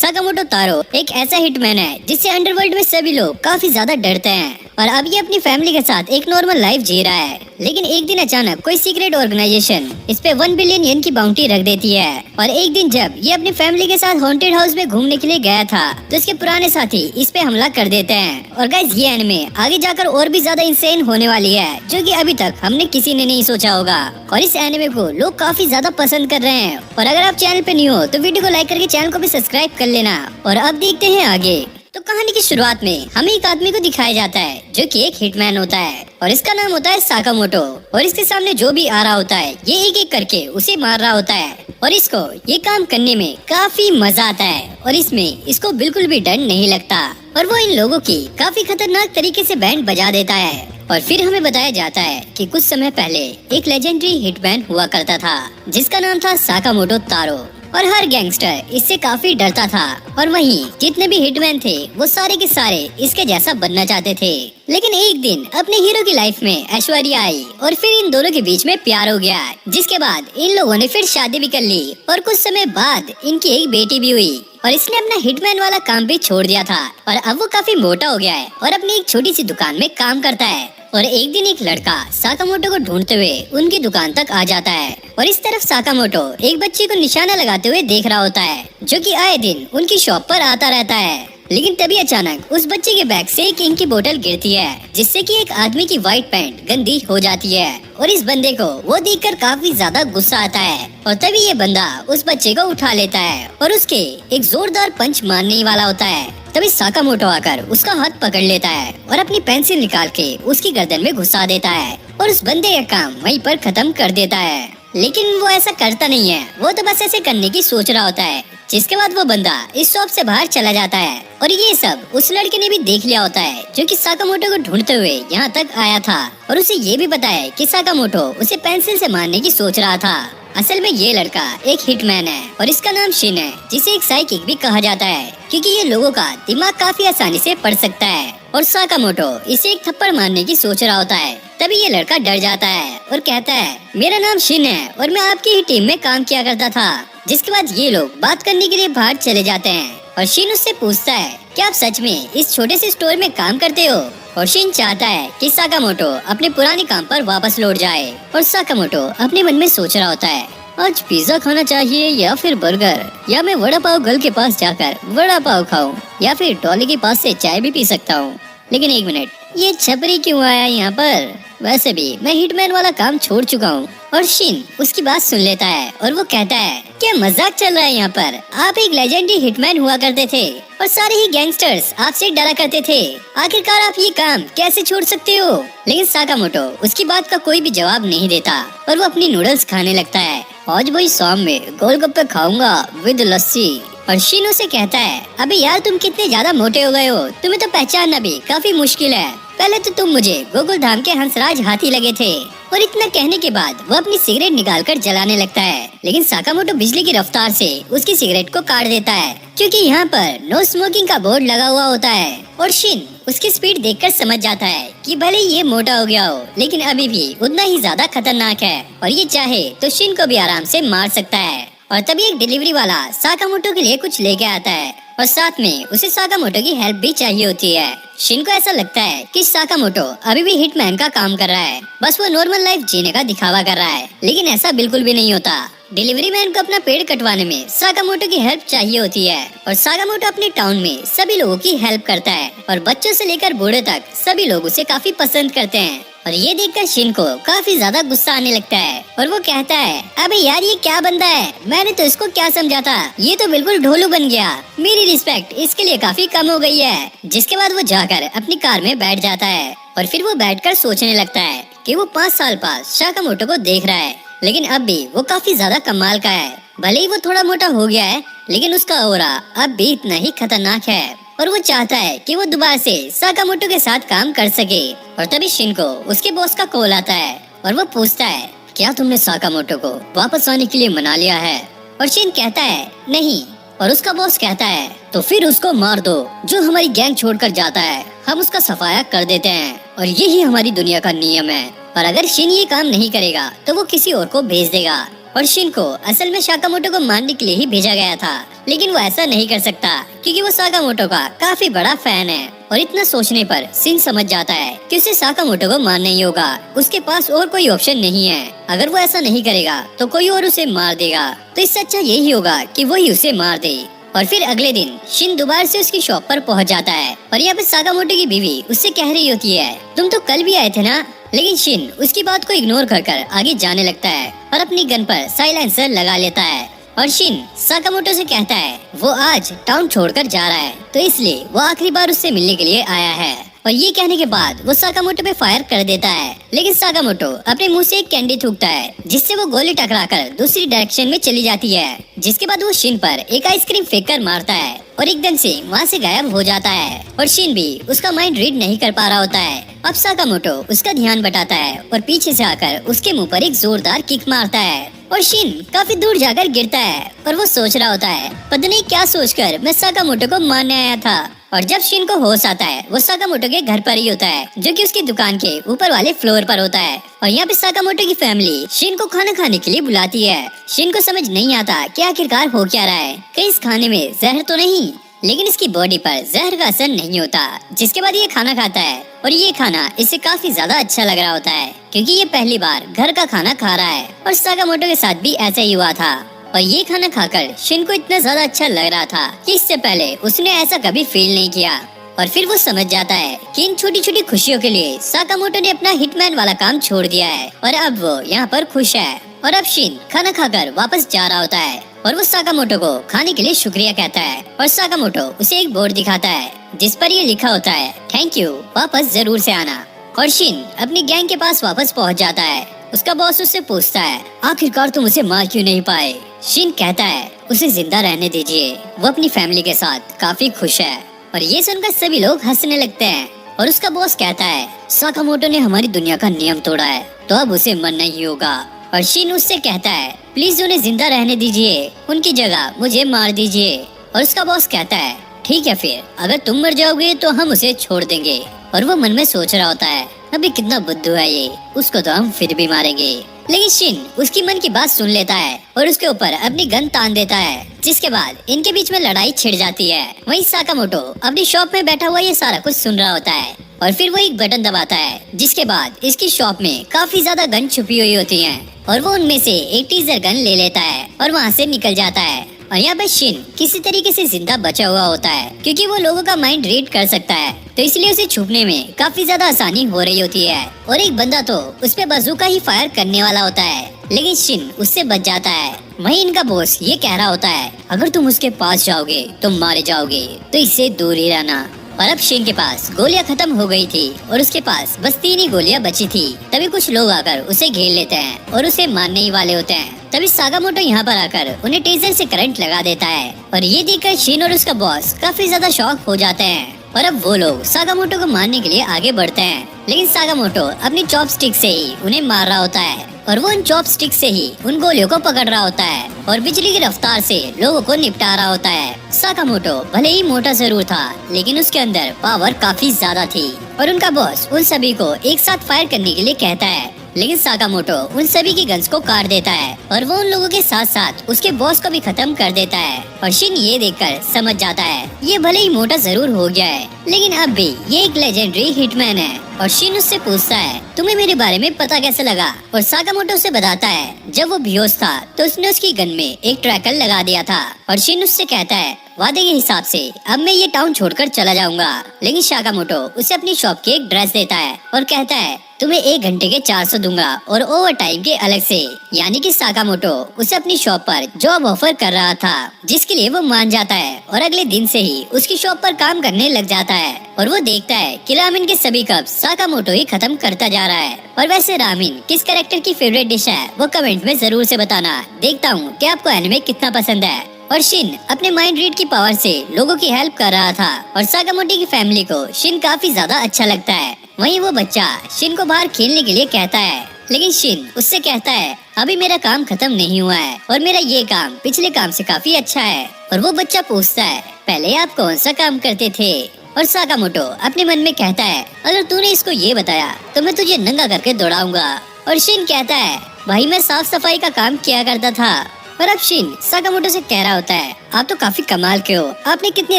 Sakamoto तारो एक ऐसा hitman है जिससे अंडरवर्ल्ड में सभी लोग काफी ज्यादा डरते हैं और अब ये अपनी फैमिली के साथ एक नॉर्मल लाइफ जी रहा है। लेकिन एक दिन अचानक कोई सीक्रेट ऑर्गेनाइजेशन इस पे 1 बिलियन येन की बाउंटी रख देती है और एक दिन जब ये अपनी फैमिली के साथ हॉन्टेड हाउस में घूमने के लिए गया था तो इसके पुराने साथी इस पे हमला कर देते हैं। और गाइस ये एनिमे आगे जाकर और भी ज्यादा इंसेन होने वाली है जो कि अभी तक हमने किसी ने नहीं सोचा होगा और इस एनिमे को लोग काफी ज्यादा पसंद कर रहे हैं। और अगर आप चैनल पे न्यू हो तो वीडियो को लाइक करके चैनल को भी सब्सक्राइब कर लेना। और अब देखते हैं आगे। तो कहानी की शुरुआत में हमें एक आदमी को दिखाया जाता है जो कि एक हिटमैन होता है और इसका नाम होता है साकामोटो। और इसके सामने जो भी आ रहा होता है ये एक एक करके उसे मार रहा होता है और इसको ये काम करने में काफी मजा आता है और इसमें इसको बिल्कुल भी डर नहीं लगता और वो इन लोगों की काफी खतरनाक तरीके से बैंड बजा देता है। और फिर हमें बताया जाता है कि कुछ समय पहले एक लेजेंडरी हिटमैन हुआ करता था जिसका नाम था साकामोटो तारो और हर गैंगस्टर इससे काफी डरता था और वहीं जितने भी हिटमैन थे वो सारे के सारे इसके जैसा बनना चाहते थे। लेकिन एक दिन अपने हीरो की लाइफ में ऐश्वर्या आई और फिर इन दोनों के बीच में प्यार हो गया जिसके बाद इन लोगों ने फिर शादी भी कर ली और कुछ समय बाद इनकी एक बेटी भी हुई और इसने अपना हिटमैन वाला काम भी छोड़ दिया था और अब वो काफी मोटा हो गया है और अपनी एक छोटी सी दुकान में काम करता है। और एक दिन एक लड़का साकामोटो को ढूंढते हुए उनकी दुकान तक आ जाता है और इस तरफ साकामोटो एक बच्चे को निशाना लगाते हुए देख रहा होता है जो कि आए दिन उनकी शॉप पर आता रहता है। लेकिन तभी अचानक उस बच्चे के बैग से एक इंक की बोतल गिरती है जिससे कि एक आदमी की व्हाइट पैंट गंदी हो जाती है और इस बंदे को वो देखकर काफी ज्यादा गुस्सा आता है और तभी ये बंदा उस बच्चे को उठा लेता है और उसके एक जोरदार पंच मारने वाला होता है। तभी साकामोटो आकर उसका हाथ पकड़ लेता है और अपनी पेंसिल निकाल के उसकी गर्दन में घुसा देता है और उस बंदे का काम वहीं पर खत्म कर देता है। लेकिन वो ऐसा करता नहीं है, वो तो बस ऐसे करने की सोच रहा होता है जिसके बाद वो बंदा इस शॉप से बाहर चला जाता है और ये सब उस लड़के ने भी देख लिया होता है जो कि साकामोटो को ढूंढते हुए यहाँ तक आया था और उसे ये भी पता है कि साकामोटो उसे पेंसिल से मारने की सोच रहा था। असल में ये लड़का एक हिटमैन है और इसका नाम शिन है जिसे एक साइकिक भी कहा जाता है क्योंकि ये लोगों का दिमाग काफी आसानी से पढ़ सकता है और साकामोटो इसे एक थप्पड़ मारने की सोच रहा होता है। तभी ये लड़का डर जाता है और कहता है मेरा नाम शिन है और मैं आपकी ही टीम में काम किया करता था। जिसके बाद ये लोग बात करने के लिए बाहर चले जाते हैं और शिन उससे पूछता है क्या आप सच में इस छोटे से स्टोर में काम करते हो। और शिन चाहता है कि साकामोटो अपने पुराने काम पर वापस लौट जाए और साकामोटो अपने मन में सोच रहा होता है आज पिज्जा खाना चाहिए या फिर बर्गर या मैं वड़ा पाव गल के पास जाकर वड़ा पाव खाऊं या फिर टॉली के पास से चाय भी पी सकता हूँ। लेकिन एक मिनट, ये छपरी क्यों आया यहाँ पर? वैसे भी मैं हिटमैन वाला काम छोड़ चुका हूँ। और शिन उसकी बात सुन लेता है और वो कहता है क्या मजाक चल रहा है यहाँ पर? आप एक लेजेंडरी हिटमैन हुआ करते थे और सारे ही गैंगस्टर्स आपसे डरा करते थे, आखिरकार आप ये काम कैसे छोड़ सकते हो? लेकिन साकामोटो उसकी बात का कोई भी जवाब नहीं देता और वो अपनी नूडल्स खाने लगता है। आज वही शाम में गोलगप्पे खाऊंगा विद लस्सी। और शिन उसे कहता है अबे यार तुम कितने ज्यादा मोटे हो गए हो, तुम्हें तो पहचानना भी काफी मुश्किल है। पहले तो तुम मुझे गोकुल धाम के हंसराज हाथी लगे थे। और इतना कहने के बाद वो अपनी सिगरेट निकालकर जलाने लगता है लेकिन साकामोटो बिजली की रफ्तार से उसकी सिगरेट को काट देता है क्योंकि यहाँ पर नो स्मोकिंग का बोर्ड लगा हुआ होता है। और शिन उसकी स्पीड देखकर समझ जाता है कि भले ये मोटा हो गया हो लेकिन अभी भी उतना ही ज्यादा खतरनाक है और ये चाहे तो शिन को भी आराम से मार सकता है। और तभी एक डिलीवरी वाला साकामोटो के लिए कुछ लेके आता है और साथ में उसे साकामोटो की हेल्प भी चाहिए होती है। शिन को ऐसा लगता है कि साकामोटो अभी भी हिटमैन का काम कर रहा है, बस वो नॉर्मल लाइफ जीने का दिखावा कर रहा है। लेकिन ऐसा बिल्कुल भी नहीं होता। डिलीवरी मैन को अपना पेड़ कटवाने में साकामोटो की हेल्प चाहिए होती है और साकामोटो अपने टाउन में सभी लोगों की हेल्प करता है और बच्चों से लेकर बूढ़े तक सभी लोग उसे काफी पसंद करते हैं। और ये देखकर शिन को काफी ज्यादा गुस्सा आने लगता है और वो कहता है अबे यार ये क्या बंदा है, मैंने तो इसको क्या समझा था, ये तो बिल्कुल ढोलू बन गया, मेरी रिस्पेक्ट इसके लिए काफी कम हो गई है। जिसके बाद वो जाकर अपनी कार में बैठ जाता है और फिर वो बैठकर सोचने लगता है कि वो 5 साल बाद साकामोटो को देख रहा है लेकिन अब भी वो काफी ज्यादा कमाल का है। भले ही वो थोड़ा मोटा हो गया है लेकिन उसका ऑरा अब भी इतना ही खतरनाक है और वो चाहता है कि वो दोबारा से साकामोटो के साथ काम कर सके। और तभी शिन को उसके बॉस का कॉल आता है और वो पूछता है क्या तुमने साकामोटो को वापस आने के लिए मना लिया है? और शिन कहता है नहीं और उसका बॉस कहता है तो फिर उसको मार दो, जो हमारी गैंग छोड़कर जाता है हम उसका सफाया कर देते हैं और यही हमारी दुनिया का नियम है। और अगर शिन ये काम नहीं करेगा तो वो किसी और को भेज देगा। और शिन को असल में साकामोटो को मारने के लिए ही भेजा गया था, लेकिन वो ऐसा नहीं कर सकता क्योंकि वो साकामोटो का काफी बड़ा फैन है। और इतना सोचने पर शिन समझ जाता है कि उसे साकामोटो को मारना ही होगा, उसके पास और कोई ऑप्शन नहीं है। अगर वो ऐसा नहीं करेगा तो कोई और उसे मार देगा, तो इससे अच्छा यही होगा कि वो ही उसे मार दे। और फिर अगले दिन शिन दोबारा से उसकी शॉप पर पहुंच जाता है और यहाँ पे साकामोटो की बीवी उससे कह रही होती है, तुम तो कल भी आए थे ना। लेकिन शिन उसकी बात को इग्नोर कर आगे जाने लगता है और अपनी गन पर साइलेंसर लगा लेता है। और शिन साकामोटो से कहता है वो आज टाउन छोड़कर जा रहा है, तो इसलिए वो आखिरी बार उससे मिलने के लिए आया है। और ये कहने के बाद वो साकामोटो पे फायर कर देता है, लेकिन साकामोटो अपने मुंह से एक कैंडी थूकता है जिससे वो गोली टकराकर दूसरी डायरेक्शन में चली जाती है। जिसके बाद वो शिन पर एक आइसक्रीम फेंक कर मारता है और एकदम से वहाँ से गायब हो जाता है। और शिन भी उसका माइंड रीड नहीं कर पा रहा होता है। अब साकामोटो उसका ध्यान बटाता है और पीछे से आकर उसके मुंह पर एक जोरदार किक मारता है और शिन काफी दूर जाकर गिरता है। और वो सोच रहा होता है, पता नहीं क्या सोचकर मैं साकामोटो को मारने आया था। और जब शिन को होश आता है वो साकामोटो के घर पर ही होता है, जो कि उसकी दुकान के ऊपर वाले फ्लोर पर होता है। और यहाँ पे साकामोटो की फैमिली शिन को खाना खाने के लिए बुलाती है। शिन को समझ नहीं आता कि आखिरकार हो क्या रहा है, कहीं इस खाने में जहर तो नहीं। लेकिन इसकी बॉडी पर जहर का असर नहीं होता। जिसके बाद ये खाना खाता है और ये खाना इसे काफी ज्यादा अच्छा लग रहा होता है क्योंकि ये पहली बार घर का खाना खा रहा है। और साकामोटो के साथ भी ऐसा ही हुआ था। और ये खाना खाकर शिन को इतना ज्यादा अच्छा लग रहा था कि इससे पहले उसने ऐसा कभी फील नहीं किया। और फिर वो समझ जाता है कि इन छोटी छोटी खुशियों के लिए साकामोटो ने अपना हिटमैन वाला काम छोड़ दिया है और अब वो यहाँ पर खुश है। और अब शिन खाना खाकर वापस जा रहा होता है और वो साकामोटो को खाने के लिए शुक्रिया कहता है। और साकामोटो उसे एक बोर्ड दिखाता है जिस पर ये लिखा होता है, थैंक यू, वापस जरूर से आना। और शिन अपनी गैंग के पास वापस पहुंच जाता है। उसका बॉस उससे पूछता है, आखिरकार तुम उसे मार क्यों नहीं पाए। शिन कहता है, उसे जिंदा रहने दीजिए, वो अपनी फैमिली के साथ काफी खुश है। और ये सुनकर सभी लोग हंसने लगते हैं। और उसका बॉस कहता है, साकामोटो ने हमारी दुनिया का नियम तोड़ा है, तो अब उसे मरना ही होगा। और शिन उससे कहता है, प्लीज उन्हें जिंदा रहने दीजिए, उनकी जगह मुझे मार दीजिए। और उसका बॉस कहता है, ठीक है, फिर अगर तुम मर जाओगे तो हम उसे छोड़ देंगे। और वो मन में सोच रहा होता है, अभी कितना बुद्धू है ये, उसको तो हम फिर भी मारेंगे। लेकिन शिन उसकी मन की बात सुन लेता है और उसके ऊपर अपनी गन तान देता है। जिसके बाद इनके बीच में लड़ाई छिड़ जाती है। वहीं साकामोटो अपनी शॉप में बैठा हुआ ये सारा कुछ सुन रहा होता है और फिर वो एक बटन दबाता है, जिसके बाद इसकी शॉप में काफी ज्यादा गन छुपी हुई होती हैं। और वो उनमें से एक टीजर गन ले लेता है और वहाँ से निकल जाता है। और यहाँ पे शिन किसी तरीके से जिंदा बचा हुआ होता है क्योंकि वो लोगों का माइंड रीड कर सकता है, तो इसलिए उसे छुपने में काफी ज्यादा आसानी हो रही होती है। और एक बंदा तो उस पे बंदूक ही फायर करने वाला होता है, लेकिन शिन उससे बच जाता है। वहीं इनका बॉस ये कह रहा होता है, अगर तुम उसके पास जाओगे तो मारे जाओगे, तो इससे दूर ही रहना। और अब शिन के पास गोलियां खत्म हो गई थी और उसके पास बस 3 ही गोलियां बची थी। तभी कुछ लोग आकर उसे घेर लेते हैं और उसे मारने ही वाले होते हैं। तभी साकामोटो यहाँ पर आकर उन्हें टेजर से करंट लगा देता है और ये देखकर शिन और उसका बॉस काफी ज्यादा शॉक हो जाते हैं। और अब वो लोग साकामोटो को मारने के लिए आगे बढ़ते हैं, लेकिन साकामोटो अपनी चॉपस्टिक से ही उन्हें मार रहा होता है और वो उन चॉपस्टिक से ही उन गोलियों को पकड़ रहा होता है और बिजली की रफ्तार से लोगों को निपटा रहा होता है। साकामोटो भले ही मोटा जरूर था, लेकिन उसके अंदर पावर काफी ज्यादा थी। और उनका बॉस उन सभी को एक साथ फायर करने के लिए कहता है, लेकिन साकामोटो उन सभी की गन्स को काट देता है और वो उन लोगों के साथ साथ उसके बॉस को भी खत्म कर देता है। और शिन ये देखकर समझ जाता है, ये भले ही मोटा जरूर हो गया है, लेकिन अब भी ये एक लेजेंडरी हिटमैन है। और शिन उससे पूछता है, तुम्हें मेरे बारे में पता कैसे लगा। और साकामोटो उसे बताता है, जब वो बेहोश था तो उसने उसकी गन में एक ट्रैकर लगा दिया था। और शिन उससे कहता है, वादे के हिसाब से अब मैं ये टाउन छोड़कर चला जाऊंगा। लेकिन साकामोटो उसे अपनी शॉप की एक ड्रेस देता है और कहता है, तुम्हें 1 घंटे के 400 दूंगा और ओवर टाइम के अलग से। यानी कि साकामोटो उसे अपनी शॉप पर जॉब ऑफर कर रहा था, जिसके लिए वो मान जाता है और अगले दिन से ही उसकी शॉप पर काम करने लग जाता है। और वो देखता है कि रामेन के सभी कप साकामोटो ही खत्म करता जा रहा है। और वैसे रामेन किस कैरेक्टर की फेवरेट डिश है वो कमेंट में जरूर से बताना। देखता हूँ कि आपको एनिमे कितना पसंद है। और शिन अपने माइंड रीड की पावर से लोगों की हेल्प कर रहा था और साकामोटो की फैमिली को शिन काफी ज्यादा अच्छा लगता है। वहीं वो बच्चा शिन को बाहर खेलने के लिए कहता है, लेकिन शिन उससे कहता है, अभी मेरा काम खत्म नहीं हुआ है और मेरा ये काम पिछले काम से काफी अच्छा है। और वो बच्चा पूछता है, पहले आप कौन सा काम करते थे। और साकामोटो अपने मन में कहता है, अगर तूने इसको ये बताया तो मैं तुझे नंगा करके दौड़ाऊंगा। और शिन कहता है, भाई मैं साफ सफाई का काम किया करता था। पर अब शिन साकामोटो से कह रहा होता है, आप तो काफी कमाल के हो, आपने कितनी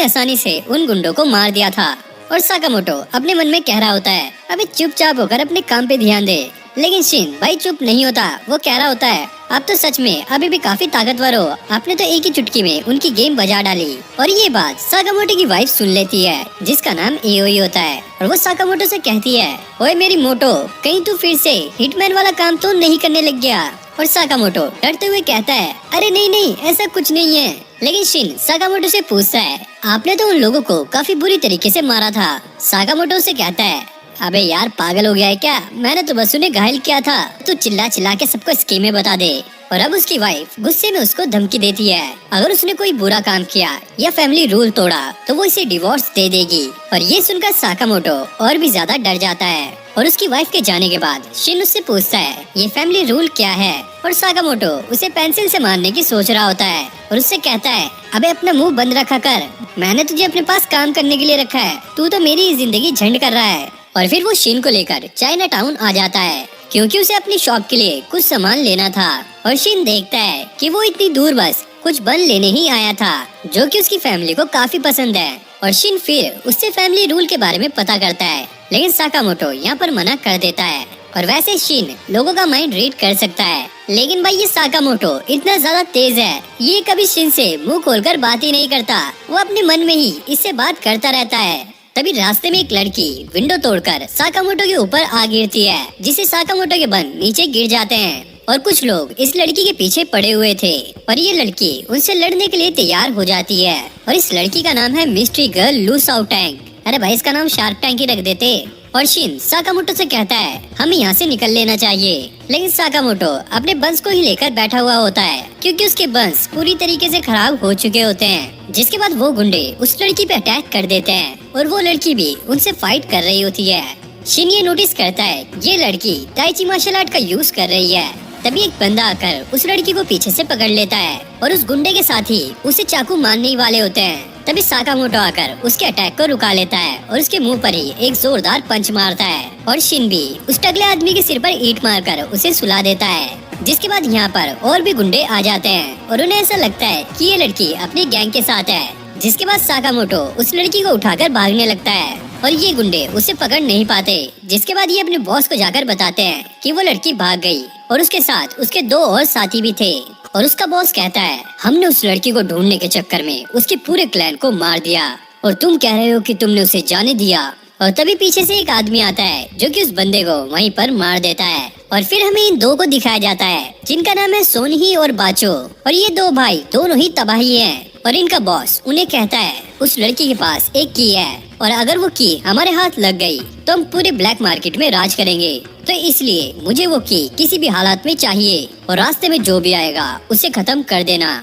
आसानी से उन गुंडों को मार दिया था। और साकामोटो अपने मन में कह रहा होता है, अबे चुपचाप होकर अपने काम पे ध्यान दे। लेकिन शिन भाई चुप नहीं होता, वो कह रहा होता है, आप तो सच में अभी भी काफी ताकतवर हो, आपने तो एक ही चुटकी में उनकी गेम बजा डाली। और ये बात साकामोटो की वाइफ सुन लेती है, जिसका नाम एओई होता है। और वो साकामोटो से कहती है, ओए मेरी मोटो, कहीं तू फिर से हिटमैन वाला काम तो नहीं करने लग गया। और साकामोटो डरते हुए कहता है, अरे नहीं नहीं, ऐसा कुछ नहीं है। लेकिन शिन साकामोटो से पूछता है, आपने तो उन लोगों को काफी बुरी तरीके से मारा था। साकामोटो से कहता है, अबे यार पागल हो गया है क्या, मैंने तो बस उन्हें घायल किया था, तू चिल्ला चिल्ला के सबको स्कीमें बता दे। और अब उसकी वाइफ गुस्से में उसको धमकी देती है, अगर उसने कोई बुरा काम किया या फैमिली रूल तोड़ा तो वो इसे डिवोर्स दे देगी। और ये सुनकर साकामोटो और भी ज्यादा डर जाता है। और उसकी वाइफ के जाने के बाद शिन उससे पूछता है, ये फैमिली रूल क्या है। और साकामोटो उसे पेंसिल से मारने की सोच रहा होता है और उससे कहता है, अबे अपना मुंह बंद रखा कर, मैंने तुझे अपने पास काम करने के लिए रखा है, तू तो मेरी जिंदगी झंड कर रहा है। और फिर वो शिन को लेकर चाइना टाउन आ जाता है, क्योंकि उसे अपनी शॉप के लिए कुछ सामान लेना था। और शिन देखता है कि वो इतनी दूर बस कुछ बन लेने ही आया था, जो कि उसकी फैमिली को काफी पसंद है। और शिन फिर उससे फैमिली रूल के बारे में पता करता है, लेकिन साकामोटो यहाँ पर मना कर देता है। और वैसे शिन लोगों का माइंड रीड कर सकता है, लेकिन भाई ये साकामोटो इतना ज्यादा तेज है, ये कभी शिन से मुंह खोलकर बात ही नहीं करता, वो अपने मन में ही इससे बात करता रहता है। तभी रास्ते में एक लड़की विंडो तोड़कर साकामोटो के ऊपर आ गिरती है, जिससे साकामोटो के बन नीचे गिर जाते हैं। और कुछ लोग इस लड़की के पीछे पड़े हुए थे और ये लड़की उनसे लड़ने के लिए तैयार हो जाती है। और इस लड़की का नाम है मिस्ट्री गर्ल लू साओ टैंक। अरे भाई इसका नाम शार्क टैंक ही रख देते। और शिन साकामोटो से कहता है, हमें यहाँ से निकल लेना चाहिए। लेकिन साकामोटो अपने बंस को ही लेकर बैठा हुआ होता है, क्योंकि उसके बंस पूरी तरीके से खराब हो चुके होते हैं। जिसके बाद वो गुंडे उस लड़की पे अटैक कर देते हैं और वो लड़की भी उनसे फाइट कर रही होती है। शिन ये नोटिस करता है ये लड़की ताइची मार्शल आर्ट का यूज कर रही है। तभी एक बंदा आकर उस लड़की को पीछे से पकड़ लेता है और उस गुंडे के साथ ही उसे चाकू मारने ही वाले होते हैं। तभी साकामोटो आकर उसके अटैक को रुका लेता है और उसके मुंह पर ही एक जोरदार पंच मारता है। और शिन भी उस टकले आदमी के सिर पर ईंट मारकर उसे सुला देता है। जिसके बाद यहाँ पर और भी गुंडे आ जाते हैं और उन्हें ऐसा लगता है कि ये लड़की अपनी गैंग के साथ है। जिसके बाद साकामोटो उस लड़की को उठाकर भागने लगता है और ये गुंडे उसे पकड़ नहीं पाते। जिसके बाद ये अपने बॉस को जाकर बताते हैं कि वो लड़की भाग गई और उसके साथ उसके 2 और साथी भी थे। और उसका बॉस कहता है, हमने उस लड़की को ढूंढने के चक्कर में उसके पूरे क्लैन को मार दिया और तुम कह रहे हो कि तुमने उसे जाने दिया। और तभी पीछे से एक आदमी आता है जो कि उस बंदे को वहीं पर मार देता है। और फिर हमें इन 2 को दिखाया जाता है जिनका नाम है सोनही और बाचो। और ये 2 भाई दोनों ही तबाही हैं। और इनका बॉस उन्हें कहता है, उस लड़की के पास एक की है और अगर वो की हमारे हाथ लग गई तो हम पूरे ब्लैक मार्केट में राज करेंगे, तो इसलिए मुझे वो की किसी भी हालात में चाहिए और रास्ते में जो भी आएगा उसे खत्म कर देना।